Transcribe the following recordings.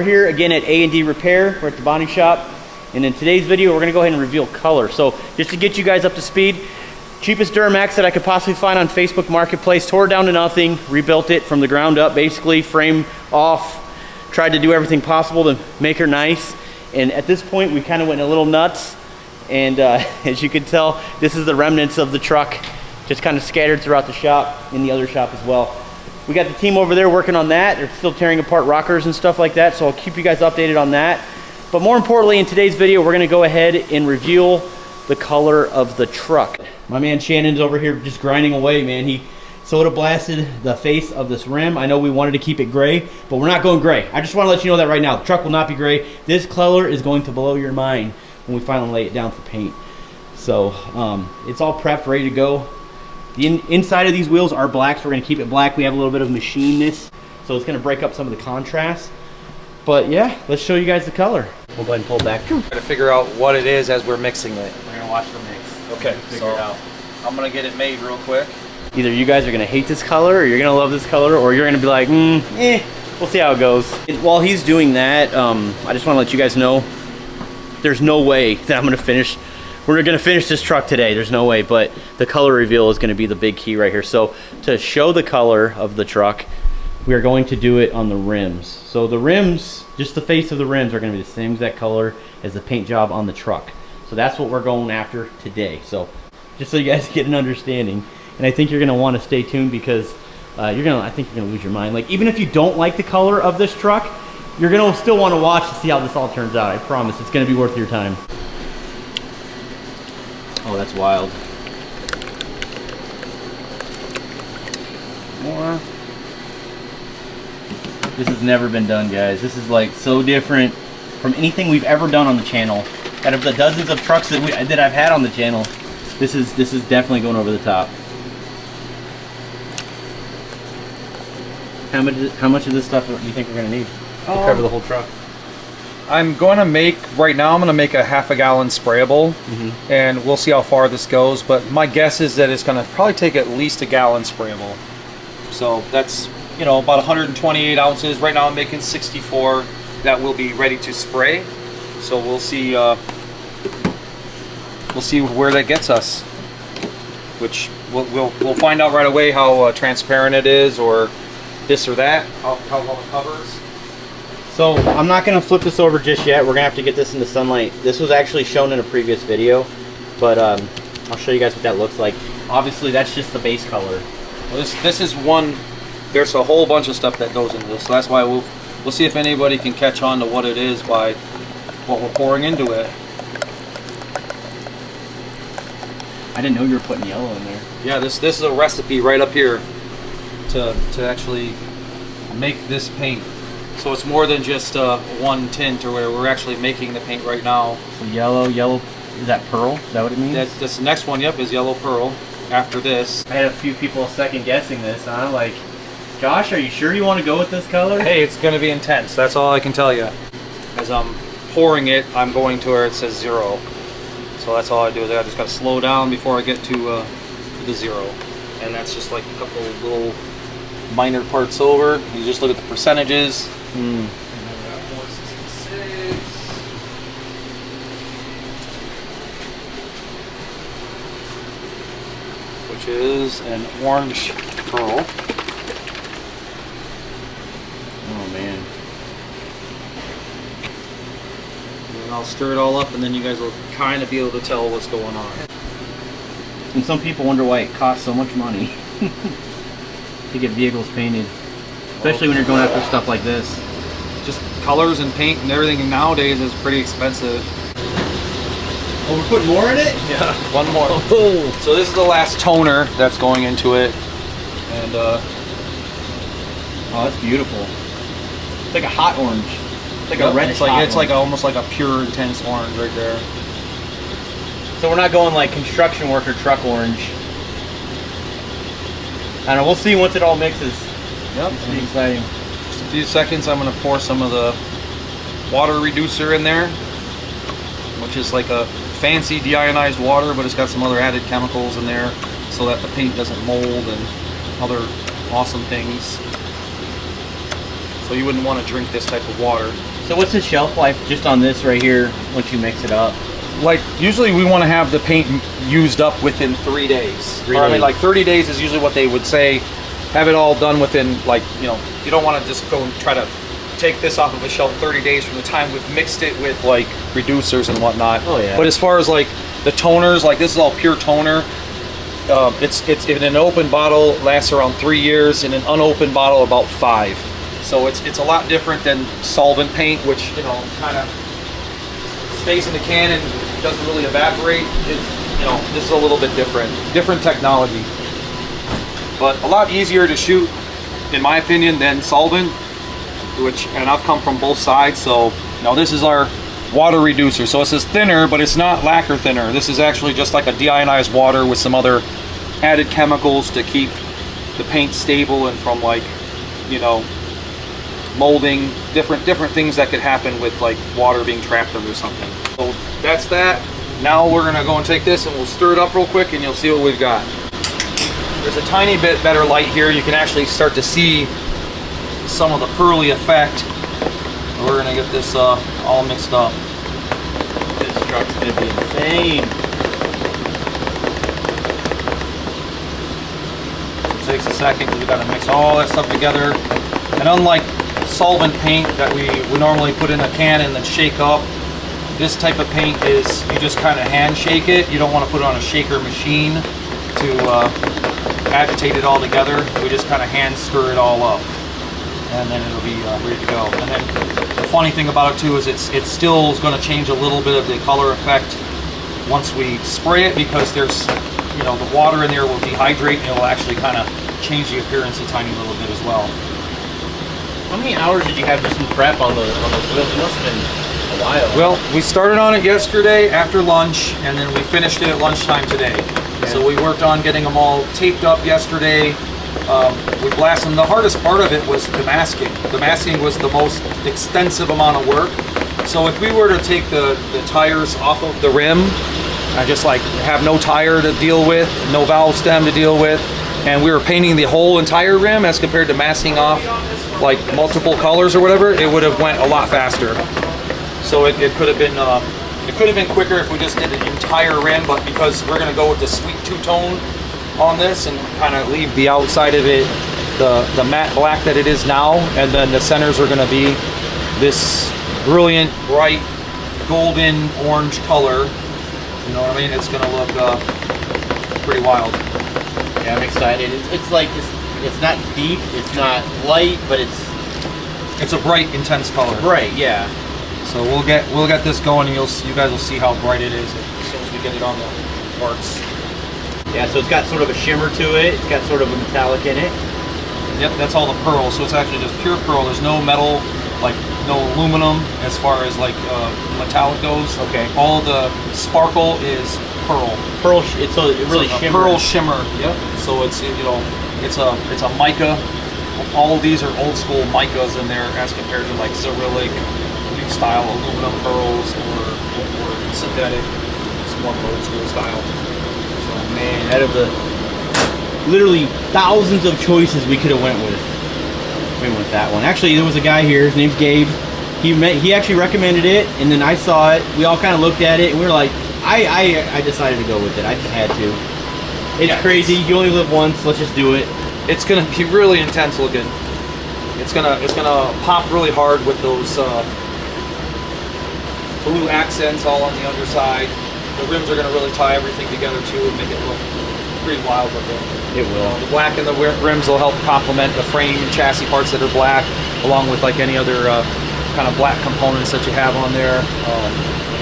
We're here again at A&D Repair. We're at the body shop. And in today's video, we're gonna go ahead and reveal color. So just to get you guys up to speed, cheapest Duramax that I could possibly find on Facebook Marketplace, tore it down to nothing, rebuilt it from the ground up, basically frame off, tried to do everything possible to make her nice. And at this point, we kind of went a little nuts. And as you can tell, this is the remnants of the truck, just kind of scattered throughout the shop, in the other shop as well. We got the team over there working on that. They're still tearing apart rockers and stuff like that, so I'll keep you guys updated on that. But more importantly, in today's video, we're gonna go ahead and reveal the color of the truck. My man Shannon's over here just grinding away, man. He soda blasted the face of this rim. I know we wanted to keep it gray, but we're not going gray. I just want to let you know that right now. The truck will not be gray. This color is going to blow your mind when we finally lay it down for paint. So it's all prepped, ready to go. The inside of these wheels are black, so we're going to keep it black. We have a little bit of machineness, so it's going to break up some of the contrast. But yeah, let's show you guys the color. We'll go ahead and pull back. Try to figure out what it is as we're mixing it. We're going to watch the mix. Okay, figure it out. I'm going to get it made real quick. Either you guys are going to hate this color, or you're going to love this color, or you're going to be like, we'll see how it goes. While he's doing that, I just want to let you guys know, there's no way that I'm going to finish. We're going to finish this truck today. There's no way, but the color reveal is going to be the big key right here. So to show the color of the truck, we are going to do it on the rims. So the rims, just the face of the rims, are going to be the same exact color as the paint job on the truck. So that's what we're going after today. So just so you guys get an understanding. And I think you're gonna want to stay tuned because I think you're gonna lose your mind. Like, even if you don't like the color of this truck, you're gonna still want to watch to see how this all turns out. I promise, it's gonna be worth your time. Oh, that's wild. More. This has never been done, guys. This is like so different from anything we've ever done on the channel. Out of the dozens of trucks that I've had on the channel, this is definitely going over the top. How much of this stuff do you think we're going to need to cover the whole truck? I'm going to make, right now I'm going to make a ½ gallon sprayable, and we'll see how far this goes, but my guess is that it's going to probably take at least a gallon sprayable. So that's, you know, about 128 ounces. Right now I'm making 64 that will be ready to spray. So we'll see where that gets us, which we'll find out right away how transparent it is, or this or that, how well it covers. So I'm not going to flip this over just yet. We're going to have to get this in the sunlight. This was actually shown in a previous video, but I'll show you guys what that looks like. Obviously that's just the base color. Well, this is one. There's a whole bunch of stuff that goes into this, so that's why we'll see if anybody can catch on to what it is by what we're pouring into it. I didn't know you were putting yellow in there. Yeah, this is a recipe right up here to actually make this paint. So it's more than just one tint, or where we're actually making the paint right now. So yellow, is that pearl? Is that what it means? This next one, yep, is yellow pearl. After this, I had a few people second guessing this, huh? Like, Josh, are you sure you want to go with this color? Hey, it's going to be intense. That's all I can tell you. As I'm pouring it, I'm going to where it says 0. So that's all I do, is I just got to slow down before I get to the 0. And that's just like a couple little minor parts over. You just look at the percentages. And then we got 466. Which is an orange pearl. Oh man. And then I'll stir it all up, and then you guys will kind of be able to tell what's going on. And some people wonder why it costs so much money to get vehicles painted, especially when you're going after stuff like this. Just colors and paint and everything nowadays is pretty expensive. Oh, we're putting more in it? Yeah, one more. Oh. So this is the last toner that's going into it, and oh, that's beautiful. It's like a hot orange. It's like a reddish hot it's like almost like a pure intense orange right there. So we're not going like construction worker truck orange. I don't know, we'll see once it all mixes. Yep. It's pretty exciting. Just a few seconds, I'm going to pour some of the water reducer in there, which is like a fancy deionized water, but it's got some other added chemicals in there so that the paint doesn't mold and other awesome things. So you wouldn't want to drink this type of water. So what's the shelf life just on this right here once you mix it up? Like usually we want to have the paint used up within 3 days. Really? Or, I mean, like 30 days is usually what they would say. Have it all done within, like, you know, you don't want to just go and try to take this off of a shelf 30 days from the time we've mixed it with like reducers and whatnot. Oh yeah. But as far as like the toners, like this is all pure toner. It's in an open bottle lasts around 3 years, in an unopened bottle about 5. So it's a lot different than solvent paint, which, you know, kind of stays in the can and doesn't really evaporate. It's, you know, this is a little bit different technology, but a lot easier to shoot, in my opinion, than solvent. Which, and I've come from both sides. So now this is our water reducer. So it says thinner, but it's not lacquer thinner. This is actually just like a deionized water with some other added chemicals to keep the paint stable and from, like, you know, molding, different things that could happen with like water being trapped under something. So that's that. Now we're gonna go and take this and we'll stir it up real quick and you'll see what we've got. There's a tiny bit better light here. You can actually start to see some of the pearly effect. We're gonna get this all mixed up. This truck's gonna be insane. It takes a second because we gotta mix all that stuff together. And unlike solvent paint that we normally put in a can and then shake up, this type of paint is, you just kind of hand shake it. You don't want to put it on a shaker machine to agitate it all together. We just kind of hand stir it all up, and then it'll be ready to go. And then the funny thing about it too is it still is going to change a little bit of the color effect once we spray it, because there's, you know, the water in there will dehydrate and it will actually kind of change the appearance a tiny little bit as well. How many hours did you have just in prep on those wheels? It must have been a while. Well, we started on it yesterday after lunch, and then we finished it at lunchtime today. Yeah. So we worked on getting them all taped up yesterday. We blasted them. The hardest part of it was the masking. The masking was the most extensive amount of work. So if we were to take the tires off of the rim, and just like have no tire to deal with, no valve stem to deal with, and we were painting the whole entire rim as compared to masking off like multiple colors or whatever, it would have went a lot faster. So it could have been quicker if we just did the entire rim, but because we're gonna go with the sweet two-tone on this and kind of leave the outside of it the matte black that it is now, and then the centers are gonna be this brilliant, bright, golden orange color. You know what I mean? It's gonna look pretty wild. Yeah, I'm excited. It's like it's not deep, it's not light, but it's a bright, intense color. Bright, yeah. So we'll get this going, and you guys will see how bright it is as soon as we get it on the parts. Yeah, so it's got sort of a shimmer to it. It's got sort of a metallic in it. Yep, that's all the pearl. So it's actually just pure pearl. There's no metal, like no aluminum as far as like metallic goes. Okay. All the sparkle is pearl. Pearl. It really shimmers. Pearl shimmer. Yep. So it's, you know, it's a mica. All of these are old school micas in there as compared to like Cyrillic, new style aluminum pearls or synthetic. It's more old school style. So man, out of the literally thousands of choices we could have went with that one. Actually, there was a guy here. His name's Gabe. He actually recommended it, and then I saw it. We all kind of looked at it, and we were like, I decided to go with it. I just had to. It's crazy. You only live once. Let's just do it. It's gonna be really intense looking. It's gonna pop really hard with those blue accents all on the underside. The rims are gonna really tie everything together too and make it look pretty wild looking. It will. The black in the rims will help complement the frame and chassis parts that are black, along with like any other kind of black components that you have on there.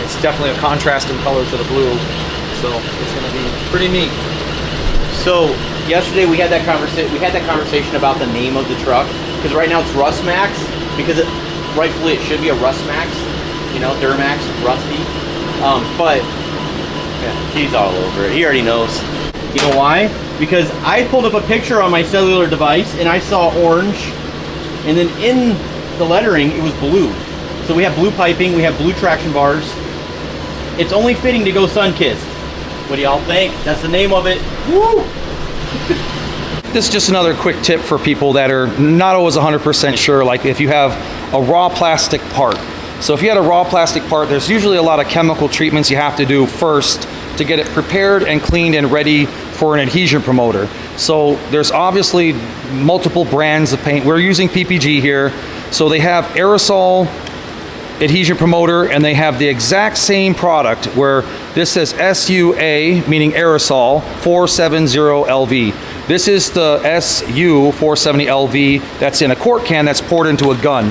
It's definitely a contrasting color to the blue, so it's gonna be pretty neat. So yesterday we had that conversation about the name of the truck, because right now it's Rust Max, because rightfully it should be a Rust Max, you know, Duramax, rusty. But yeah, he's all over it. He already knows. You know why? Because I pulled up a picture on my cellular device and I saw orange, and then in the lettering it was blue. So we have blue piping, we have blue traction bars. It's only fitting to go sun-kissed. What do y'all think? That's the name of it. Woo! This is just another quick tip for people that are not always 100% sure. Like if you have a raw plastic part So if you had a raw plastic part, there's usually a lot of chemical treatments you have to do first to get it prepared and cleaned and ready for an adhesion promoter. So there's obviously multiple brands of paint. We're using PPG here. So they have aerosol adhesion promoter, and they have the exact same product where this says SUA, meaning aerosol, 470LV. This is the SU 470LV that's in a quart can that's poured into a gun.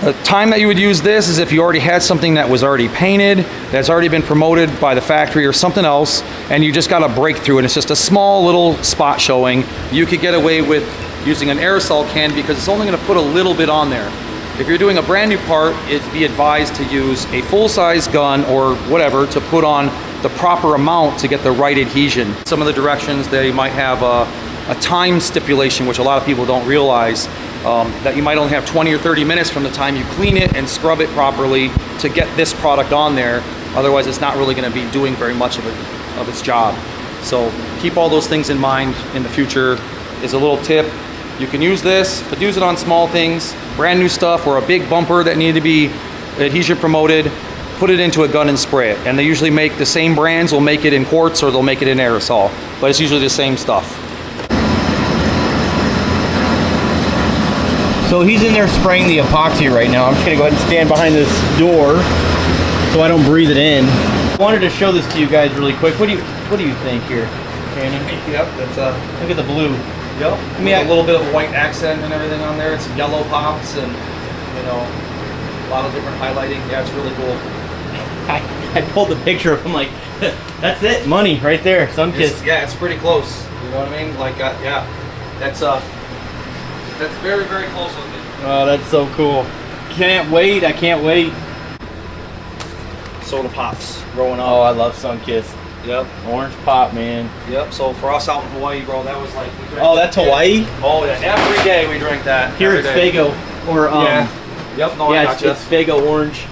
The time that you would use this is if you already had something that was already painted, that's already been promoted by the factory or something else, and you just got a breakthrough and it's just a small little spot showing. You could get away with using an aerosol can because it's only going to put a little bit on there. If you're doing a brand new part, it'd be advised to use a full-size gun or whatever to put on the proper amount to get the right adhesion. Some of the directions, they might have a time stipulation, which a lot of people don't realize, that you might only have 20 or 30 minutes from the time you clean it and scrub it properly to get this product on there. Otherwise, it's not really going to be doing very much of its job. So keep all those things in mind in the future. Is a little tip. You can use this, but use it on small things, brand new stuff or a big bumper that needed to be adhesion promoted, put it into a gun and spray it. And they usually make the same brands, will make it in quarts or they'll make it in aerosol, but it's usually the same stuff. So he's in there spraying the epoxy right now. I'm just gonna go ahead and stand behind this door so I don't breathe it in. I wanted to show this to you guys really quick. What do you think here, Shannon? Yep, that's Look at the blue. Yep. I mean, a little bit of a white accent and everything on there. It's yellow pops and, you know, a lot of different highlighting. Yeah, it's really cool. I pulled the picture of him like, that's it, money right there, Sunkist. Yeah, it's pretty close. You know what I mean? Like, yeah, that's very, very close looking. Oh, that's so cool. Can't wait, I can't wait. Soda pops growing up. Oh, I love Sunkist. Yep. Orange pop, man. Yep. So for us out in Hawaii, bro, that was like. Oh, that's Hawaii? Oh yeah. Every day we drink that. Here it's Fago, or yeah. Yep. No, yeah, I gotcha. it's Fago orange.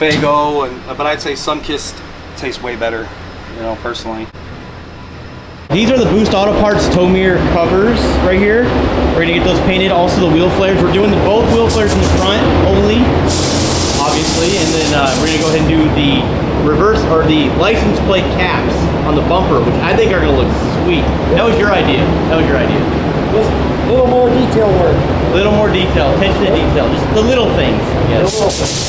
Fago, but I'd say Sunkist tastes way better, you know, personally. These are the Boost Auto Parts tow mirror covers right here. We're gonna get those painted. Also the wheel flares. We're doing both wheel flares in the front only, obviously, and then we're gonna go ahead and do the reverse or the license plate caps on the bumper, which I think are gonna look sweet. That was your idea. That was your idea. A little more detail work. A little more detail, attention to detail, just the little things. Yes. The little things.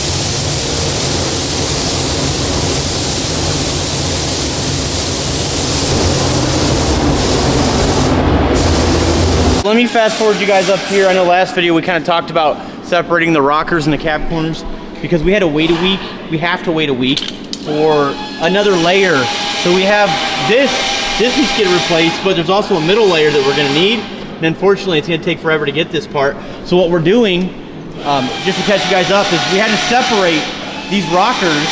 Let me fast forward you guys up here. I know last video we kind of talked about separating the rockers and the cap corners because we had to wait a week. We have to wait a week for another layer. So we have this needs to get replaced, but there's also a middle layer that we're gonna need. And unfortunately, it's gonna take forever to get this part. So what we're doing, just to catch you guys up, is we had to separate these rockers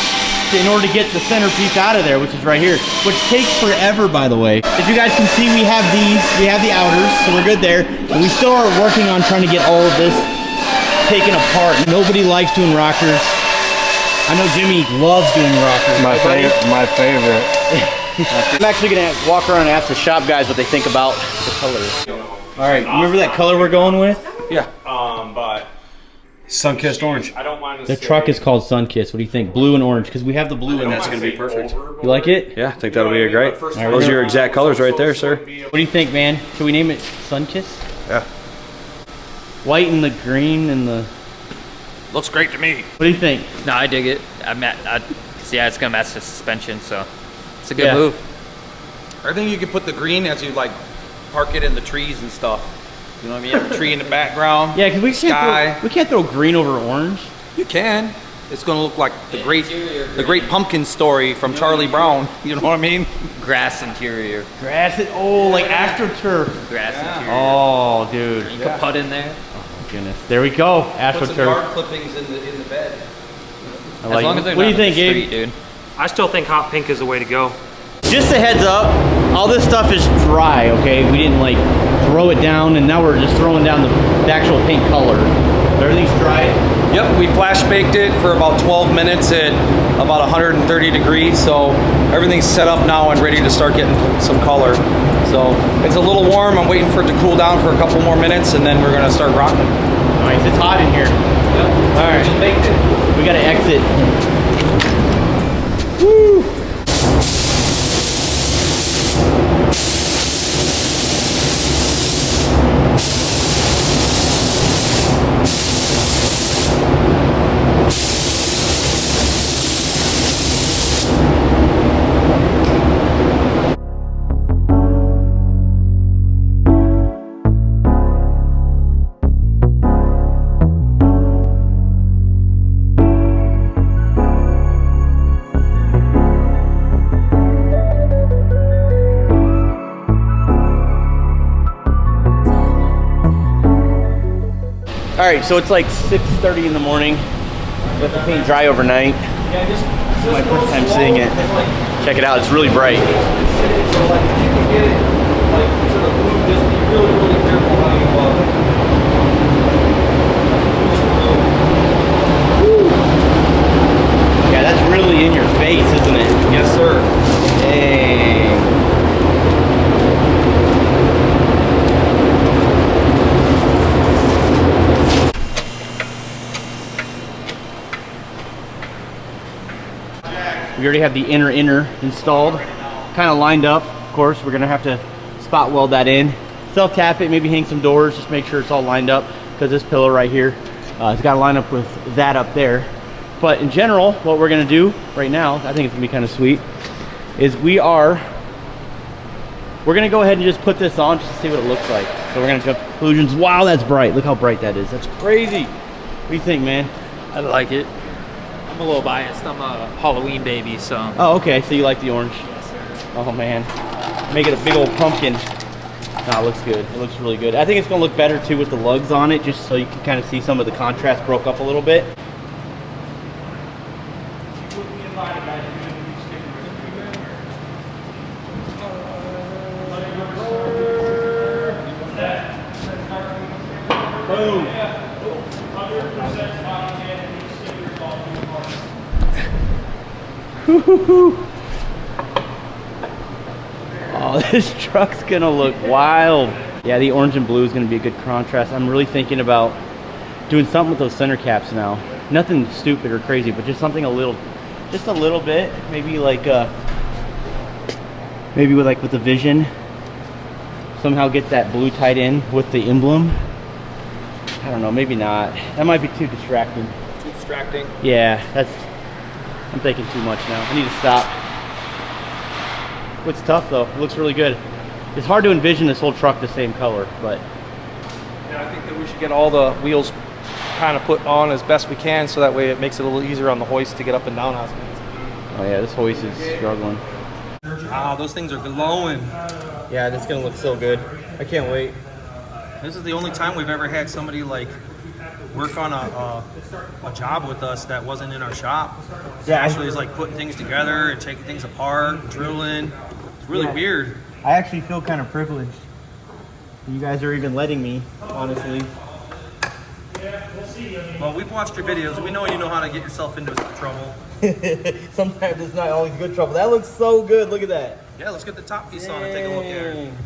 in order to get the centerpiece out of there, which is right here, which takes forever, by the way. As you guys can see, we have these, we have the outers, so we're good there. And we still are working on trying to get all of this taken apart. Nobody likes doing rockers. I know Jimmy loves doing rockers. My favorite. I'm actually gonna walk around and ask the shop guys what they think about the colors. All right, remember that color we're going with? Yeah. But Sunkissed orange. I don't mind The truck is called Sunkist. What do you think? Blue and orange, because we have the blue in That's there. gonna be perfect. You like it? Yeah, I think that'll be great. right, Those are your exact colors right there, sir. What do you think, man? Should we name it Sunkist? Yeah. White and the green and the... Looks great to me. What do you think? No, I dig it. Yeah, it's gonna match the suspension, so it's a good move. I think you can put the green as you like park it in the trees and stuff. You know what I mean? You have a tree in the background. Yeah, because Sky. we can't throw green over orange. You can. It's gonna look like the great pumpkin story from Charlie Brown. You know what I mean? Grass interior. Grass it. Oh, like AstroTurf. Grass interior. Oh, dude. You can put in there. Oh, goodness. There we go. Put some yard AstroTurf. clippings in the bed. I like As long it. as they're What do not you in think, the Gabe? street, dude. I still think hot pink is the way to go. Just a heads up, all this stuff is dry, okay? We didn't like throw it down and now we're just throwing down the actual paint color. Everything's dry. Yep, we flash baked it for about 12 minutes at about 130 degrees. So everything's set up now and ready to start getting some color. So it's a little warm. I'm waiting for it to cool down for a couple more minutes and then we're gonna start rocking. Nice, it's hot in here. All right, Just baked it. we gotta exit. Woo! All right, so it's like 6:30 in the morning. Let the paint dry overnight. Yeah, just This is my first time seeing it. Check it out, it's really bright. So like if you can get it like to the blue, just be really, really careful how you Yeah, that's really in your face, isn't it? Yes, sir. Dang. We already have the inner installed, kind of lined up. Of course, we're gonna have to spot weld that in, self tap it, maybe hang some doors, just make sure it's all lined up, because this pillar right here, it's got to line up with that up there. But in general, what we're gonna do right now, I think it's gonna be kind of sweet, is we're gonna go ahead and just put this on just to see what it looks like. So we're gonna jump to conclusions. Wow, that's bright. Look how bright that is. That's crazy. What do you think, man? I like it. I'm a little biased. I'm a Halloween baby, so. Oh, okay, so you like the orange. Yes, sir. Oh man, make it a big old pumpkin. Nah, it looks good. It looks really good. I think it's gonna look better too with the lugs on it, just so you can kind of see some of the contrast broke up a little bit. Boom. Oh, this truck's gonna look wild. Yeah, the orange and blue is gonna be a good contrast. I'm really thinking about doing something with those center caps now. Nothing stupid or crazy, but just something just a little bit. Maybe like maybe with the vision. Somehow get that blue tied in with the emblem. I don't know, maybe not. That might be too distracting. Too distracting. Yeah, I'm thinking too much now. I need to stop. Looks tough though. It looks really good. It's hard to envision this whole truck the same color, but Yeah, I think that we should get all the wheels kind of put on as best we can, so that way it makes it a little easier on the hoist to get up and down. oh yeah, this hoist is struggling. Ah, those things are glowing. Yeah, this is gonna look so good. I can't wait. This is the only time we've ever had somebody like work on a job with us that wasn't in our shop. Yeah, Actually, is like putting things together and taking things apart, drilling. It's really weird. I actually feel kind of privileged. You guys are even letting me, honestly. Well, we've watched your videos. We know you know how to get yourself into trouble. Sometimes it's not always good trouble. That looks so good. Look at that. Yeah, let's get the top piece on and take a look at it. Dang.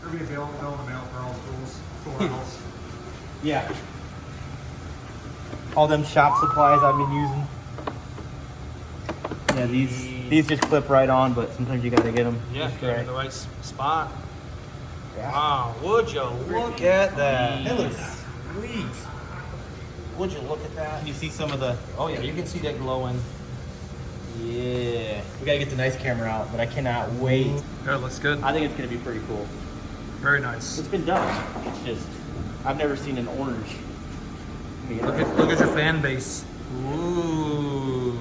We're going to build them out for all the tools for house. Yeah. All them shop supplies I've been using. Yeah, these just clip right on, but sometimes you gotta get them. Yeah, just get right. in the right spot. Yeah. Wow, would you look at that? That looks sweet. Would you look at that? Can you see some of the? Oh yeah, you can see that glowing. Yeah. We gotta get the nice camera out, but I cannot wait. Yeah, looks good. I think it's gonna be pretty cool. Very nice. It's been done. It's just I've never seen an orange. Look at your fan base. Ooh.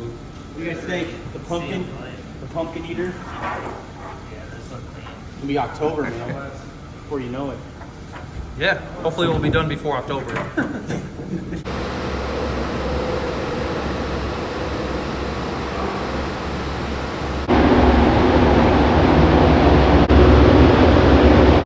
What do you guys think? The pumpkin eater? It'll be October, man. Before you know it. Yeah, hopefully it will be done before October.